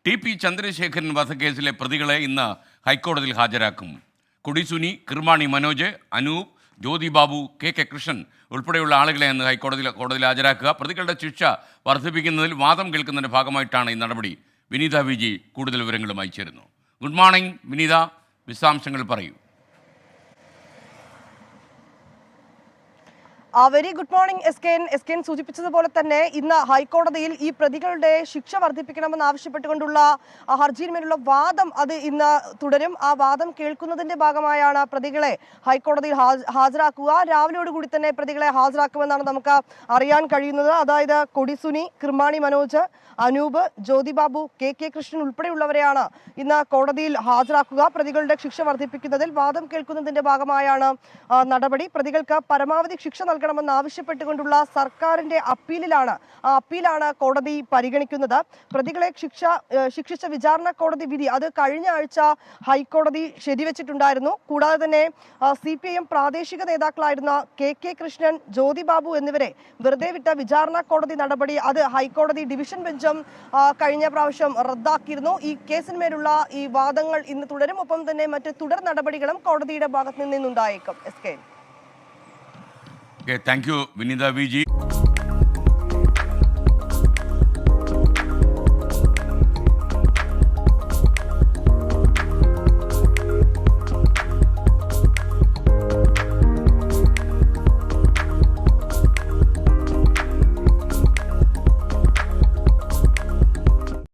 TP. Chandrasekharan വധക്കേസിലെ പ്രതികളെ ഇന്ന് ഹൈക്കോടതിയിൽ ഹാജരാക്കും. കൊടിസുനി, കിർമാണി മനോജ്, അനൂപ്, ജ്യോതി ബാബു, കെ കൃഷ്ണൻ ഉൾപ്പെടെയുള്ള ആളുകളെ ഇന്ന് കോടതിയിൽ ഹാജരാക്കുക. പ്രതികളുടെ ശിക്ഷ വർദ്ധിപ്പിക്കുന്നതിൽ വാദം കേൾക്കുന്നതിൻ്റെ ഭാഗമായിട്ടാണ് ഈ നടപടി. വിനീത വിജി കൂടുതൽ വിവരങ്ങളുമായി ചേരുന്നു. ഗുഡ് മോർണിംഗ് വിനീത, വിശദാംശങ്ങൾ പറയൂ. Very good morning S K സൂചിപ്പിച്ചതുപോലെ തന്നെ ഇന്ന് ഹൈക്കോടതിയിൽ ഈ പ്രതികളുടെ ശിക്ഷ വർദ്ധിപ്പിക്കണമെന്ന് ആവശ്യപ്പെട്ടുകൊണ്ടുള്ള ഹർജിയിന്മേലുള്ള വാദം അത് ഇന്ന് തുടരും. ആ വാദം കേൾക്കുന്നതിന്റെ ഭാഗമായാണ് പ്രതികളെ ഹൈക്കോടതിയിൽ ഹാജരാക്കുക. രാവിലെയോടുകൂടി തന്നെ പ്രതികളെ ഹാജരാക്കുമെന്നാണ് നമുക്ക് അറിയാൻ കഴിയുന്നത്. അതായത് കൊടിസുനി, കിർമാണി മനോജ്, അനൂപ്, ജ്യോതി ബാബു, കെ കൃഷ്ണൻ ഉൾപ്പെടെയുള്ളവരെയാണ് ഇന്ന് കോടതിയിൽ ഹാജരാക്കുക. പ്രതികളുടെ ശിക്ഷ വർദ്ധിപ്പിക്കുന്നതിൽ വാദം കേൾക്കുന്നതിന്റെ ഭാഗമായാണ് നടപടി. പ്രതികൾക്ക് പരമാവധി ശിക്ഷ നൽകണമെന്ന് ആവശ്യപ്പെട്ടുകൊണ്ടുള്ള സർക്കാരിന്റെ അപ്പീലാണ് കോടതി പരിഗണിക്കുന്നത്. പ്രതികളെ ശിക്ഷിച്ച വിചാരണ കോടതി വിധി അത് കഴിഞ്ഞ ആഴ്ച ഹൈക്കോടതി ശരിവെച്ചിട്ടുണ്ടായിരുന്നു. കൂടാതെ തന്നെ CPIM പ്രാദേശിക നേതാക്കളായിരുന്ന കെ കൃഷ്ണൻ, ജ്യോതി ബാബു എന്നിവരെ വെറുതെ വിട്ട വിചാരണ കോടതി നടപടി അത് ഹൈക്കോടതി ഡിവിഷൻ ബെഞ്ചും കഴിഞ്ഞ പ്രാവശ്യം റദ്ദാക്കിയിരുന്നു. ഈ കേസിന്മേലുള്ള ഈ വാദങ്ങൾ ഇന്ന് തുടരും. ഒപ്പം തന്നെ മറ്റ് തുടർ നടപടികളും കോടതിയുടെ ഭാഗത്ത് നിന്നുണ്ടായേക്കും. Thank you Vineetha Viji.